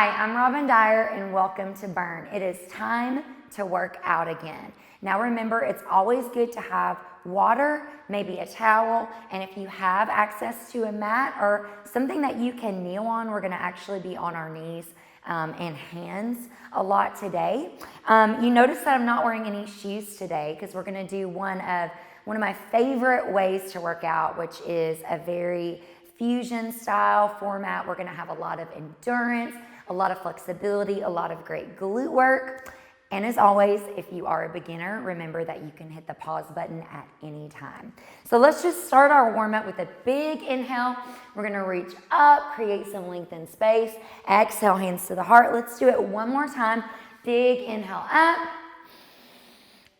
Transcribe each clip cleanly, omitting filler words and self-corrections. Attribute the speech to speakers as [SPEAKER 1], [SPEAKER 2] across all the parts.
[SPEAKER 1] Hi, I'm Robin Dyer and welcome to Burn. It is time to work out again. Now remember, it's always good to have water, maybe a towel, and if you have access to a mat or something that you can kneel on, we're gonna actually be on our knees and hands a lot today. You notice that I'm not wearing any shoes today because we're gonna do one of my favorite ways to work out, which is a very fusion style format. We're gonna have a lot of endurance, a lot of flexibility, a lot of great glute work. And as always, if you are a beginner, remember that you can hit the pause button at any time. So let's just start our warm up with a big inhale. We're gonna reach up, create some length in space. Exhale, hands to the heart. Let's do it one more time. Big inhale up.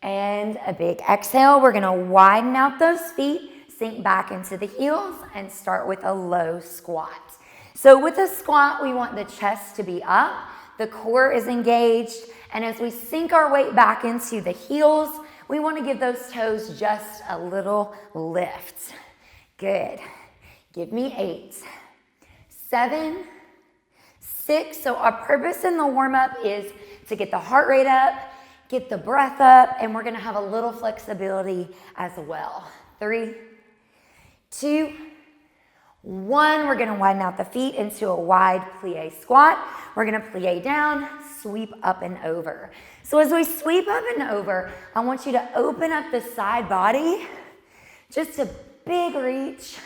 [SPEAKER 1] And a big exhale. We're gonna widen out those feet, sink back into the heels, and start with a low squat. So with a squat, we want the chest to be up, the core is engaged, and as we sink our weight back into the heels, we want to give those toes just a little lift. Good. Give me 8, 7, 6. So our purpose in the warm-up is to get the heart rate up, get the breath up, and we're going to have a little flexibility as well. 3, 2, 1, we're gonna widen out the feet into a wide plie squat. We're gonna plie down, sweep up and over. So as we sweep up and over, I want you to open up the side body, just a big reach,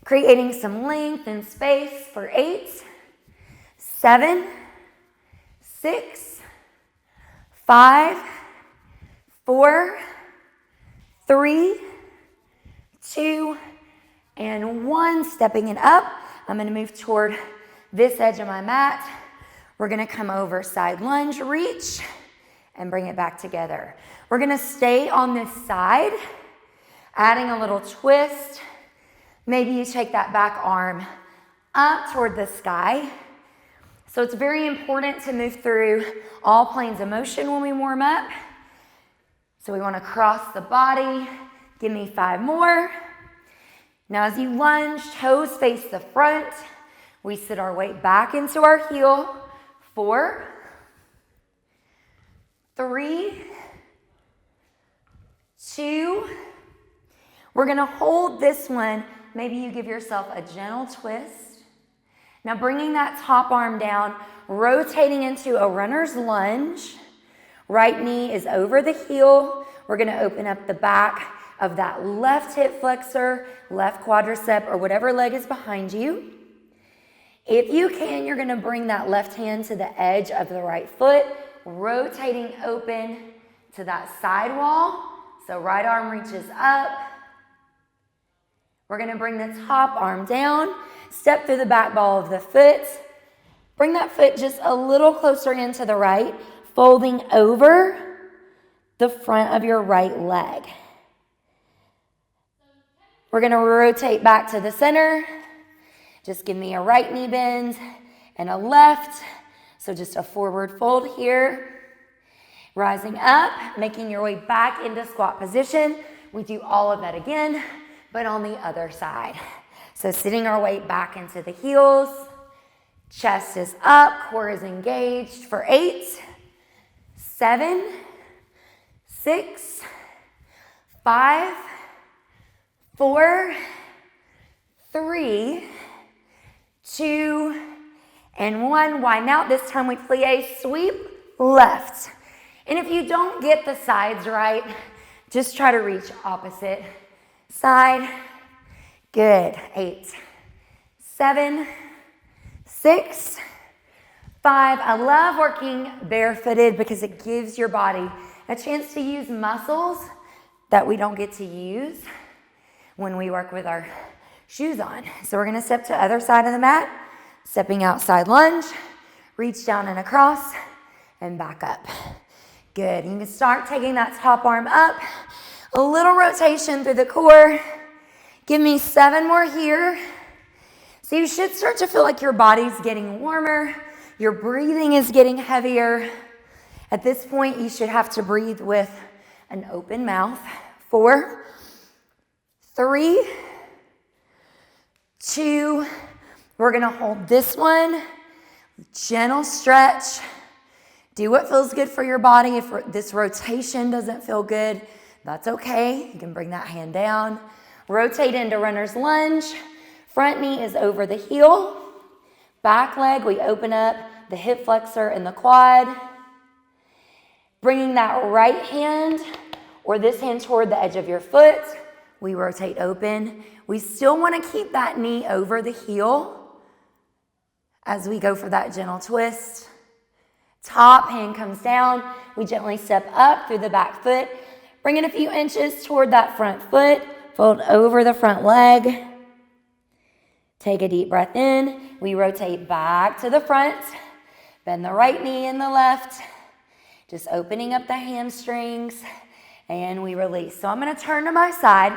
[SPEAKER 1] creating some length and space for 8, 7, 6, 5, 4, 3, 2, and 1, stepping it up. I'm gonna move toward this edge of my mat. We're gonna come over side lunge, reach, and bring it back together. We're gonna stay on this side, adding a little twist. Maybe you take that back arm up toward the sky. So it's very important to move through all planes of motion when we warm up. So we wanna cross the body. Give me 5 more. Now as you lunge, toes face the front. We sit our weight back into our heel. 4, 3, 2. We're gonna hold this one. Maybe you give yourself a gentle twist. Now bringing that top arm down, rotating into a runner's lunge. Right knee is over the heel. We're gonna open up the back of that left hip flexor, left quadricep, or whatever leg is behind you. If you can, you're gonna bring that left hand to the edge of the right foot, rotating open to that side wall. So right arm reaches up. We're gonna bring the top arm down, step through the back ball of the foot. Bring that foot just a little closer into the right, folding over the front of your right leg. We're gonna rotate back to the center. Just give me a right knee bend and a left. So just a forward fold here. Rising up, making your way back into squat position. We do all of that again, but on the other side. So sitting our weight back into the heels. Chest is up, core is engaged for 8, 7, 6, 5, 4, 3, 2, and 1. Widen out. This time we plie, sweep, left. And if you don't get the sides right, just try to reach opposite side. Good. 8, 7, 6, 5. I love working barefooted because it gives your body a chance to use muscles that we don't get to use when we work with our shoes on. So we're gonna step to the other side of the mat, stepping outside lunge, reach down and across, and back up. Good, you can start taking that top arm up, a little rotation through the core. Give me 7 more here. So you should start to feel like your body's getting warmer, your breathing is getting heavier. At this point, you should have to breathe with an open mouth. 4, 3, 2, we're gonna hold this one, Gentle stretch. Do what feels good for your body. If this rotation doesn't feel good, that's okay. You can bring that hand down. Rotate into runner's lunge. Front knee is over the heel. Back leg, we open up the hip flexor and the quad. Bringing that right hand or this hand toward the edge of your foot, we rotate open. We still want to keep that knee over the heel as we go for that gentle twist. Top hand comes down. We gently step up through the back foot. Bring it a few inches toward that front foot. Fold over the front leg. Take a deep breath in. We rotate back to the front. Bend the right knee and the left. Just opening up the hamstrings. And we release. So I'm going to turn to my side.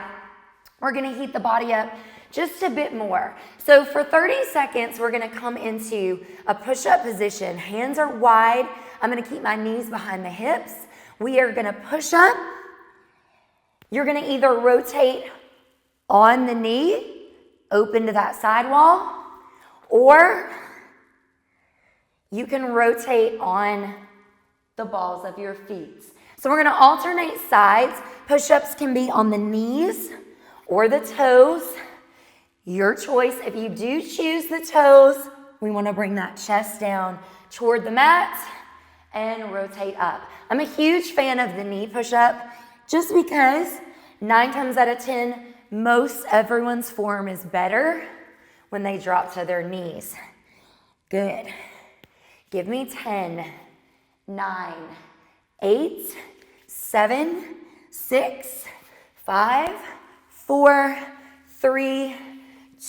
[SPEAKER 1] We're going to heat the body up just a bit more. So for 30 seconds, we're going to come into a push-up position. Hands are wide. I'm going to keep my knees behind the hips. We are going to push up. You're going to either rotate on the knee, open to that side wall, or you can rotate on the balls of your feet. So we're going to alternate sides. Push-ups can be on the knees or the toes. Your choice. If you do choose the toes, we want to bring that chest down toward the mat and rotate up. I'm a huge fan of the knee push-up just because 9 times out of 10, most everyone's form is better when they drop to their knees. Good. Give me 10, 9, 8, 7, 6, 5, 4, 3,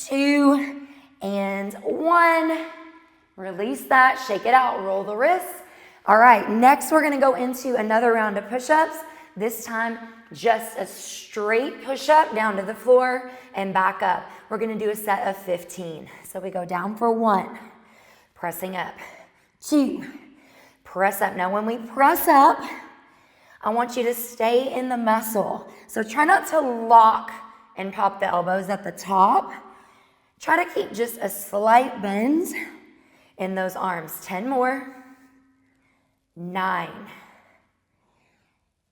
[SPEAKER 1] 2, and 1. Release that, shake it out, roll the wrists. All right, next we're gonna go into another round of push-ups. This time, just a straight push-up down to the floor and back up. We're gonna do a set of 15. So we go down for 1, pressing up, 2, press up. Now when we press up, I want you to stay in the muscle. So try not to lock and pop the elbows at the top. Try to keep just a slight bend in those arms. 10 more. 9,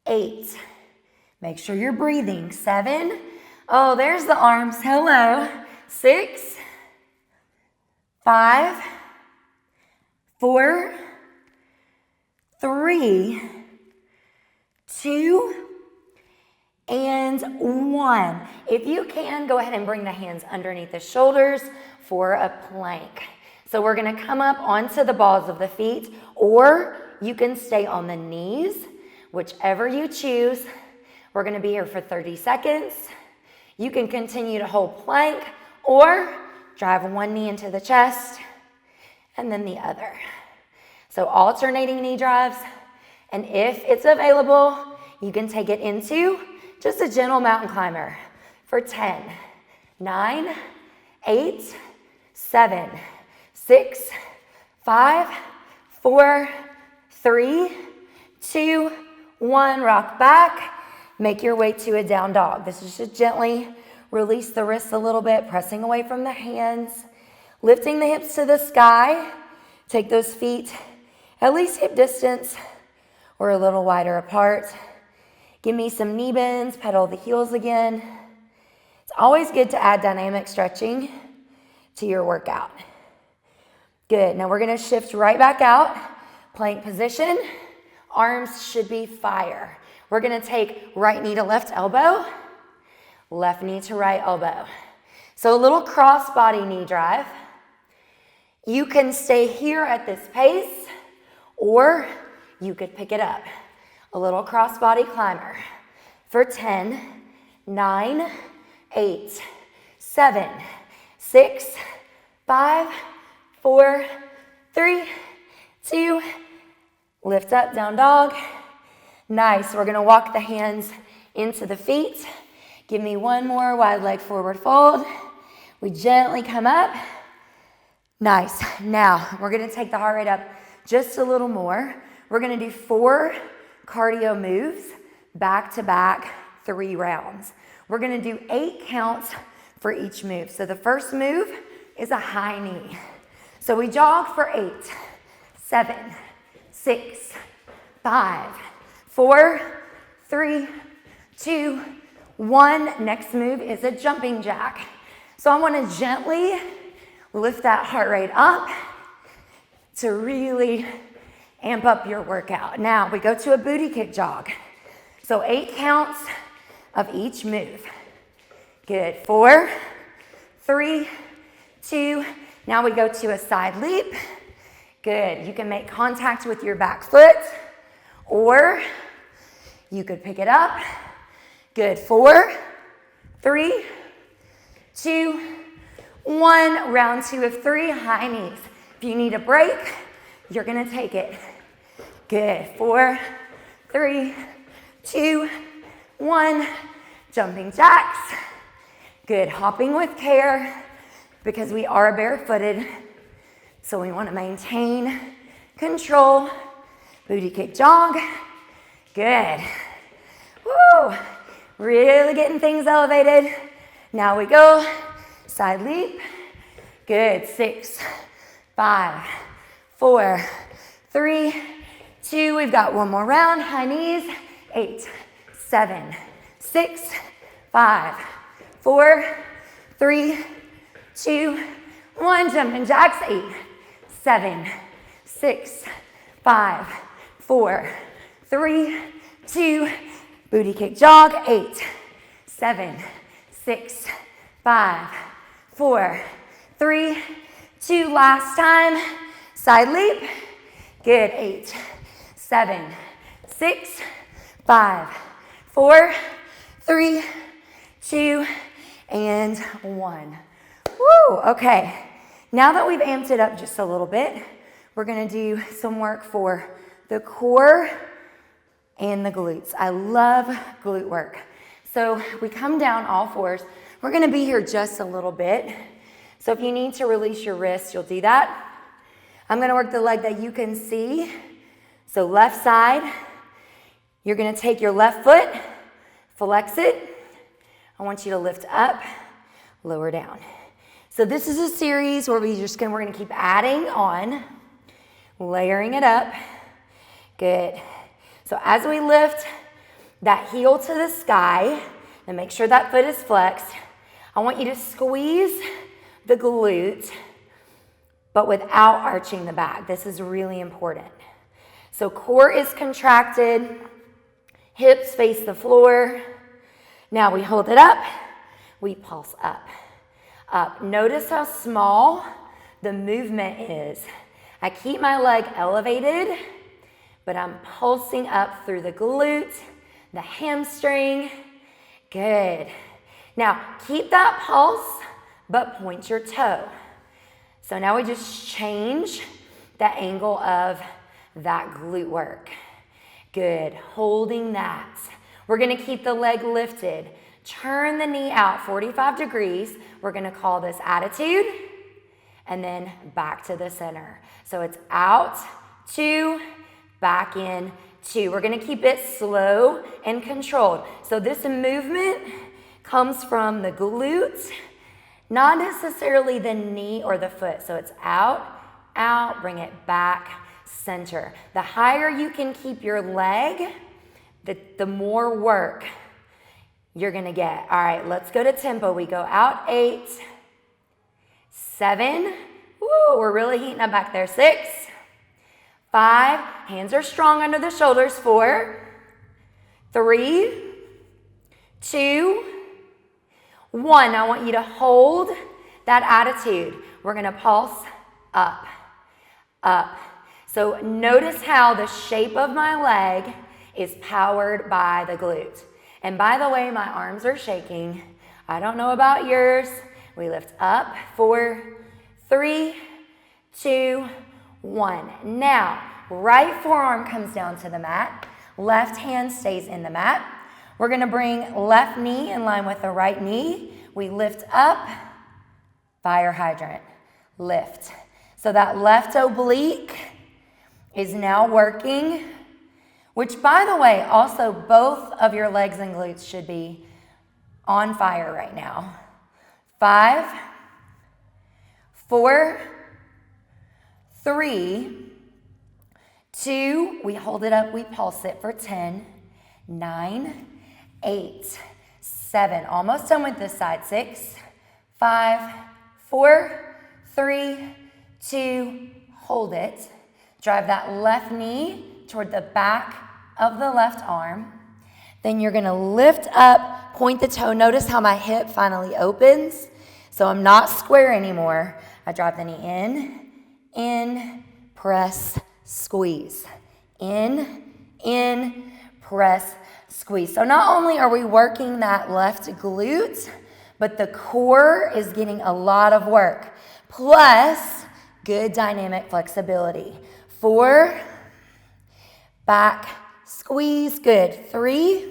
[SPEAKER 1] 8. Make sure you're breathing. 7. Oh, there's the arms. Hello. 6, 5, 4, 3, 2, and 1. If you can, go ahead and bring the hands underneath the shoulders for a plank. So we're gonna come up onto the balls of the feet, or you can stay on the knees, whichever you choose. We're gonna be here for 30 seconds. You can continue to hold plank, or drive one knee into the chest, and then the other. So alternating knee drives, and if it's available, you can take it into just a gentle mountain climber for 10, 9, 8, 7, 6, 5, 4, 3, 2, 1. Rock back. Make your way to a down dog. This is just gently release the wrists a little bit, pressing away from the hands, lifting the hips to the sky. Take those feet at least hip distance or a little wider apart. Give me some knee bends, pedal the heels again. It's always good to add dynamic stretching to your workout. Good, now we're gonna shift right back out. Plank position, arms should be fire. We're gonna take right knee to left elbow, left knee to right elbow. So a little cross body knee drive. You can stay here at this pace, or you could pick it up. A little cross body climber for 10, 9, 8, 7, 6, 5, 4, 3, 2, lift up, down dog. Nice, we're gonna walk the hands into the feet. Give me one more wide leg forward fold. We gently come up. Nice, now we're gonna take the heart rate up just a little more. We're gonna do 4 cardio moves, back to back, 3 rounds. We're gonna do 8 counts for each move. So the first move is a high knee. So we jog for 8, 7, 6, 5, 4, 3, 2, 1. Next move is a jumping jack. So I want to gently lift that heart rate up to really amp up your workout. Now we go to a booty kick jog. So 8 counts of each move. Good. 4, 3, 2. Now we go to a side leap. Good. You can make contact with your back foot, or you could pick it up. Good. 4, 3, 2, 1. Round 2 of 3, high knees. If you need a break, you're gonna take it. Good. 4, 3, 2, 1. Jumping jacks. Good. Hopping with care, because we are barefooted, so we want to maintain control. Booty kick jog. Good. Woo! Really getting things elevated. Now we go side leap. Good. 6, 5, 4, 3, 2. We've got one more round. High knees. 8, 7, 6, 5, 4, 3, 2, 1. Jumping jacks. 8, 7, 6, 5, 4, 3, 2. Booty kick jog. 8, 7, 6, 5, 4, 3, 2. Last time. Side leap. Good. 8, 7, 6, 5, 4, 3, 2, and 1. Woo! Okay. Now that we've amped it up just a little bit, we're gonna do some work for the core and the glutes. I love glute work. So we come down all fours. We're gonna be here just a little bit. So if you need to release your wrist, you'll do that. I'm gonna work the leg that you can see. So left side, you're gonna take your left foot, flex it. I want you to lift up, lower down. So this is a series where we're gonna keep adding on, layering it up. Good. So as we lift that heel to the sky, and make sure that foot is flexed, I want you to squeeze the glute, but without arching the back. This is really important. So core is contracted, hips face the floor. Now we hold it up, we pulse up, up. Notice how small the movement is. I keep my leg elevated, but I'm pulsing up through the glute, the hamstring. Good. Now keep that pulse, but point your toe. So now we just change the angle of that glute work. Good. Holding that. We're gonna keep the leg lifted. Turn the knee out 45 degrees. We're gonna call this attitude, and then back to the center. So it's out, 2, back in, 2. We're gonna keep it slow and controlled. So this movement comes from the glute, not necessarily the knee or the foot. So it's out, out, bring it back, center. The higher you can keep your leg, the more work you're gonna get. All right, let's go to tempo. We go out, 8, 7, woo, we're really heating up back there, 6, 5, hands are strong under the shoulders, 4, 3, 2, 1. I want you to hold that attitude. We're gonna pulse up, up. So notice how the shape of my leg is powered by the glute. And by the way, my arms are shaking. I don't know about yours. We lift up, 4, 3, 2, 1. Now, right forearm comes down to the mat. Left hand stays in the mat. We're gonna bring left knee in line with the right knee. We lift up, fire hydrant, lift. So that left oblique is now working, which by the way, also both of your legs and glutes should be on fire right now. 5, 4, 3, 2, we hold it up, we pulse it for 10, 9, 8, 7, almost done with this side, 6, 5, 4, 3, 2, hold it. Drive that left knee toward the back of the left arm. Then you're gonna lift up, point the toe. Notice how my hip finally opens. So I'm not square anymore. I drive the knee in, press, squeeze. In, press, squeeze. So not only are we working that left glute, but the core is getting a lot of work. Plus, good dynamic flexibility. 4, back, squeeze, good. 3,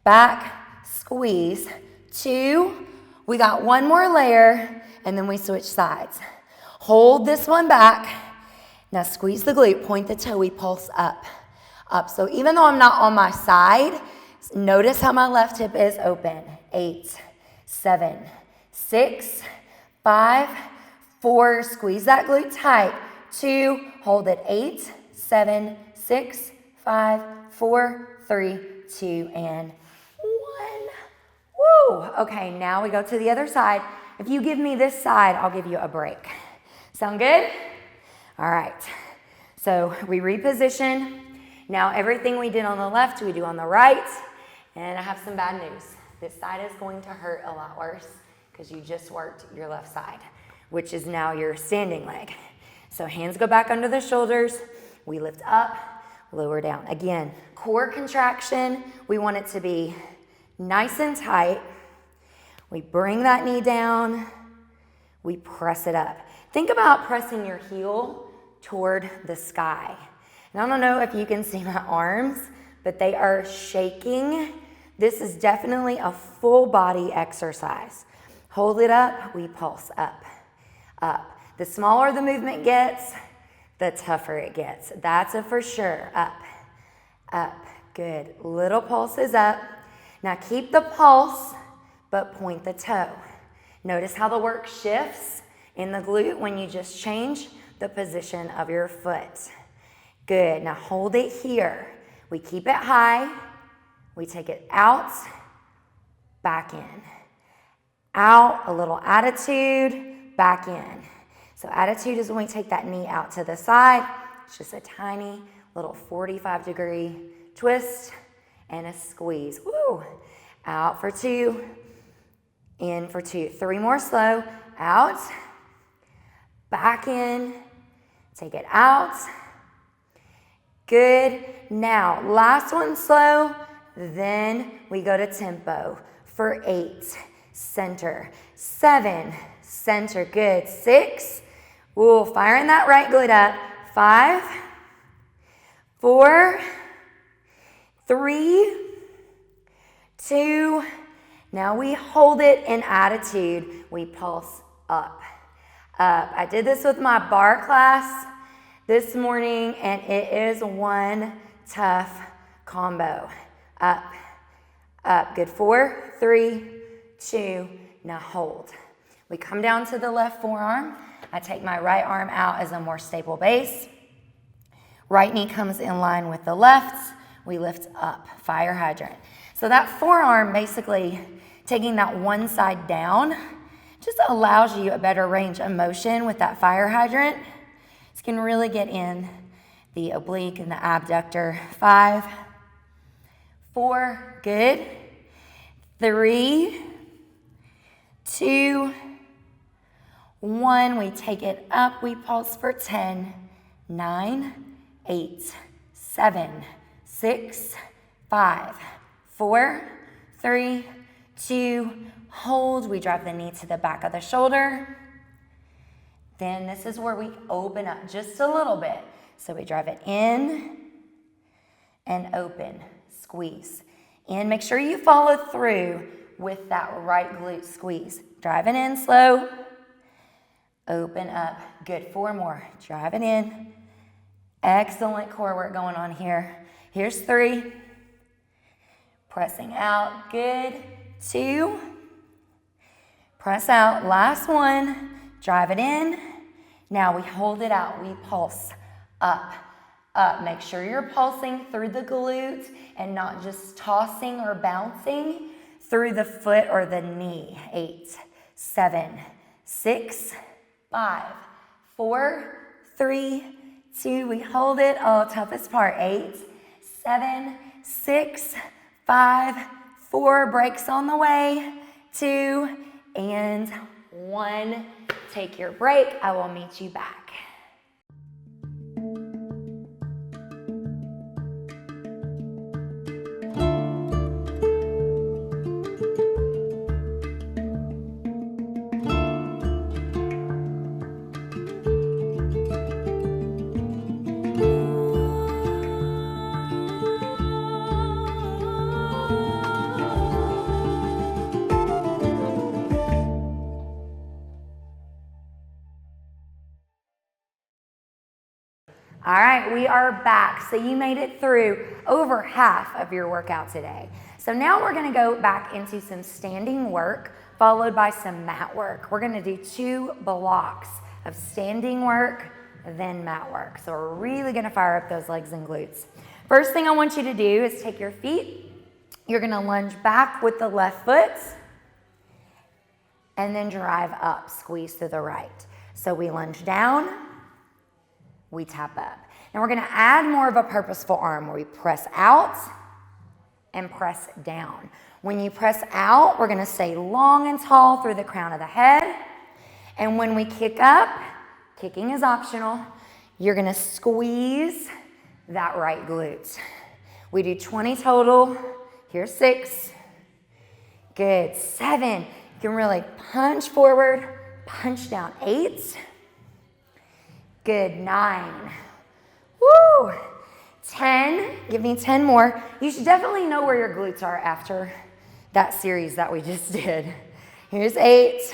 [SPEAKER 1] back, squeeze. 2, we got one more layer, and then we switch sides. Hold this one back. Now squeeze the glute, point the toe, we pulse up. So even though I'm not on my side, notice how my left hip is open. 8, 7, 6, 5, 4, squeeze that glute tight. 2, hold it. 8, 7, 6, 5, 4, 3, 2, and 1. Woo! Okay, now we go to the other side. If you give me this side, I'll give you a break. Sound good? All right. So we reposition. Now everything we did on the left, we do on the right. And I have some bad news. This side is going to hurt a lot worse because you just worked your left side, which is now your standing leg. So hands go back under the shoulders. We lift up, lower down. Again, core contraction. We want it to be nice and tight. We bring that knee down. We press it up. Think about pressing your heel toward the sky. And I don't know if you can see my arms, but they are shaking. This is definitely a full body exercise. Hold it up, we pulse up, up. The smaller the movement gets, the tougher it gets. That's a for sure. Up, up, good. Little pulses up. Now keep the pulse, but point the toe. Notice how the work shifts in the glute when you just change the position of your foot. Good, now hold it here. We keep it high, we take it out, back in. Out, a little attitude, back in. So attitude is when we take that knee out to the side. It's just a tiny little 45-degree twist and a squeeze. Woo! Out for 2, in for 2. 3 more slow. Out, back in, take it out. Good. Now, last one slow, then we go to tempo for 8. Center. 7, center. Good. 6. Ooh, firing that right glute up. 5, 4, 3, 2. Now we hold it in attitude. We pulse up, up. I did this with my bar class this morning, and it is one tough combo. Up, up. Good. 4, 3, 2. Now hold. We come down to the left forearm. I take my right arm out as a more stable base. Right knee comes in line with the left. We lift up, fire hydrant. So that forearm, basically taking that one side down, just allows you a better range of motion with that fire hydrant. You can really get in the oblique and the abductor. 5, 4, good. 3, 2, 1. We take it up. We pulse for 10, 9, 8, 7, 6, 5, 4, 3, 2. Hold. We drive the knee to the back of the shoulder. Then this is where we open up just a little bit. So we drive it in and open. Squeeze. In. Make sure you follow through with that right glute squeeze. Drive it in slow. Open up. Good. 4 more. Drive it in. Excellent core work going on here. Here's 3. Pressing out. Good. 2. Press out. Last one. Drive it in. Now we hold it out, we pulse up, up. Make sure you're pulsing through the glute and not just tossing or bouncing through the foot or the knee. 8, 7, 6, 5, 4, 3, 2. We hold it. Oh, toughest part. 8, 7, 6, 5, 4. Breaks on the way. 2 and 1. Take your break. I will meet you back. All right, we are back. So you made it through over half of your workout today. So now we're gonna go back into some standing work followed by some mat work. We're gonna do 2 blocks of standing work, then mat work. So we're really gonna fire up those legs and glutes. First thing I want you to do is take your feet. You're gonna lunge back with the left foot and then drive up, squeeze to the right. So we lunge down, we tap up. Now we're gonna add more of a purposeful arm where we press out and press down. When you press out, we're gonna stay long and tall through the crown of the head. And when we kick up, kicking is optional, you're gonna squeeze that right glute. We do 20 total. Here's 6. Good. 7. You can really punch forward, punch down. 8. Good. 9. Woo! 10. Give me 10 more. You should definitely know where your glutes are after that series that we just did. Here's 8.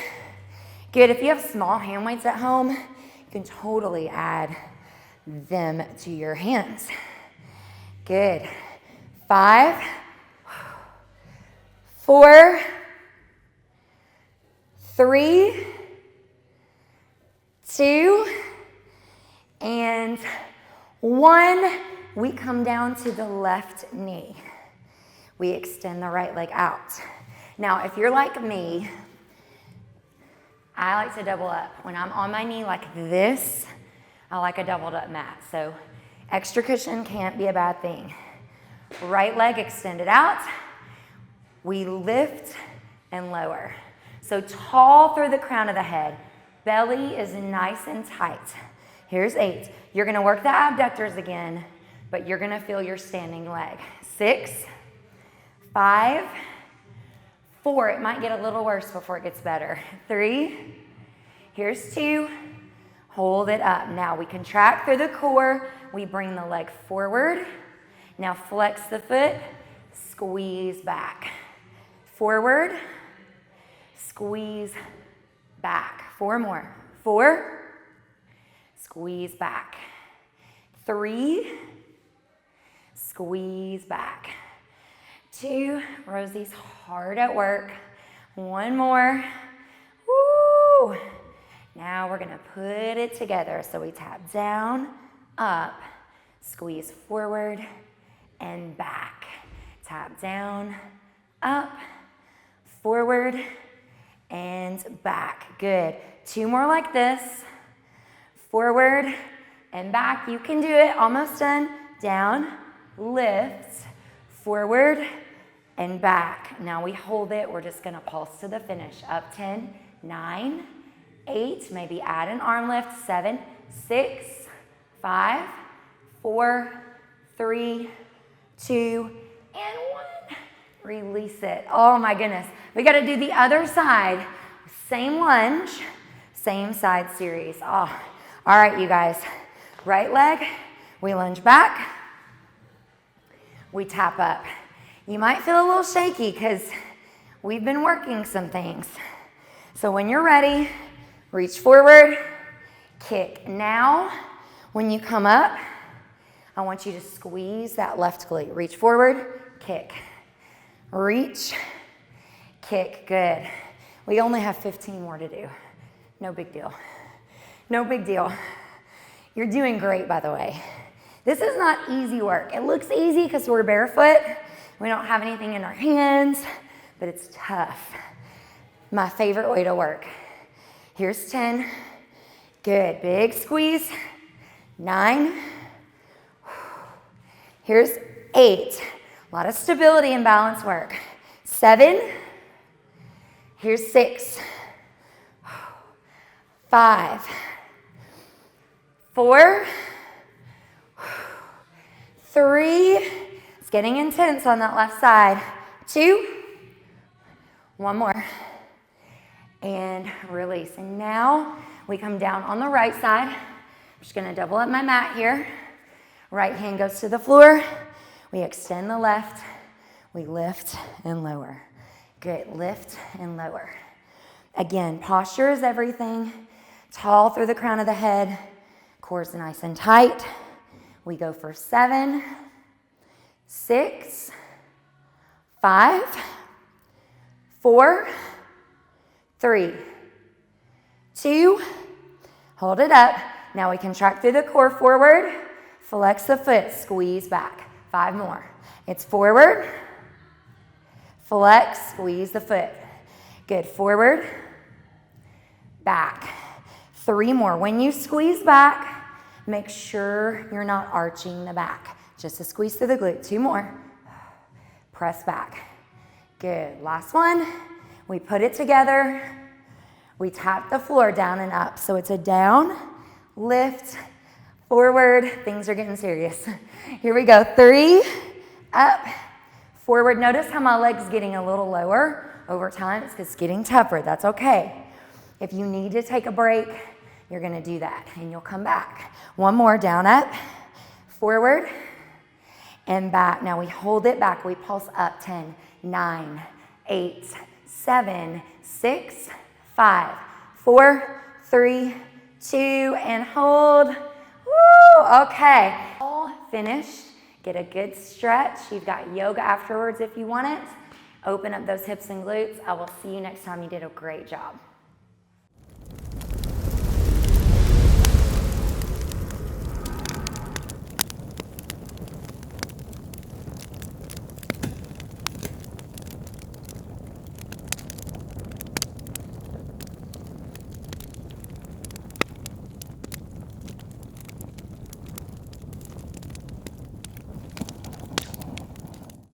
[SPEAKER 1] Good. If you have small hand weights at home, you can totally add them to your hands. Good. 5, 4, 3, 2, and 1. We come down to the left knee. We extend the right leg out. Now, if you're like me, I like to double up. When I'm on my knee like this, I like a doubled up mat. So extra cushion can't be a bad thing. Right leg extended out. We lift and lower. So tall through the crown of the head. Belly is nice and tight. Here's 8. You're gonna work the abductors again, but you're gonna feel your standing leg. 6, 5, 4. It might get a little worse before it gets better. 3, here's 2. Hold it up. Now we contract through the core. We bring the leg forward. Now flex the foot, squeeze back. Forward, squeeze back. 4 more. 4, squeeze back. 3, squeeze back. 2, Rosie's hard at work. 1 more. Woo! Now we're gonna put it together. So we tap down, up, squeeze forward and back. Tap down, up, forward and back. Good. 2 more like this. Forward and back. You can do it. Almost done. Down, lift, forward and back. Now we hold it. We're just gonna pulse to the finish. Up 10, 9, 8, maybe add an arm lift. 7, 6, 5, 4, 3, 2, and 1. Release it. Oh my goodness. We got to do the other side. Same lunge, same side series. Oh, all right, you guys. Right leg, we lunge back. We tap up. You might feel a little shaky because we've been working some things. So when you're ready, reach forward, kick. Now, when you come up, I want you to squeeze that left glute. Reach forward, kick. Reach, kick. Good. We only have 15 more to do. No big deal. No big deal. You're doing great, by the way. This is not easy work. It looks easy because we're barefoot. We don't have anything in our hands, but it's tough. My favorite way to work. Here's 10. Good, big squeeze. 9. Here's 8. A lot of stability and balance work. 7. Here's 6. 5. 4. 3. It's getting intense on that left side. 2. 1 more. And release. And now we come down on the right side. I'm just gonna double up my mat here. Right hand goes to the floor. We extend the left. We lift and lower. Good, lift and lower. Again, posture is everything. Tall through the crown of the head. Core's nice and tight. We go for 7, 6, 5, 4, 3, 2, hold it up. Now we contract through the core forward, flex the foot, squeeze back. 5 more. It's forward, flex, squeeze the foot. Good, forward, back. 3 more. When you squeeze back, make sure you're not arching the back. Just a squeeze through the glute. 2 more. Press back. Good. Last one. We put it together. We tap the floor down and up. So it's a down, lift, forward. Things are getting serious. Here we go. 3, up, forward. Notice how my leg's getting a little lower over time. It's because it's getting tougher. That's okay. If you need to take a break, you're going to do that, and you'll come back. 1 more, down, up, forward, and back. Now we hold it back. We pulse up. 10, 9, 8, 7, 6, 5, 4, 3, 2, and hold. Woo, okay. All finished. Get a good stretch. You've got yoga afterwards if you want it. Open up those hips and glutes. I will see you next time. You did a great job.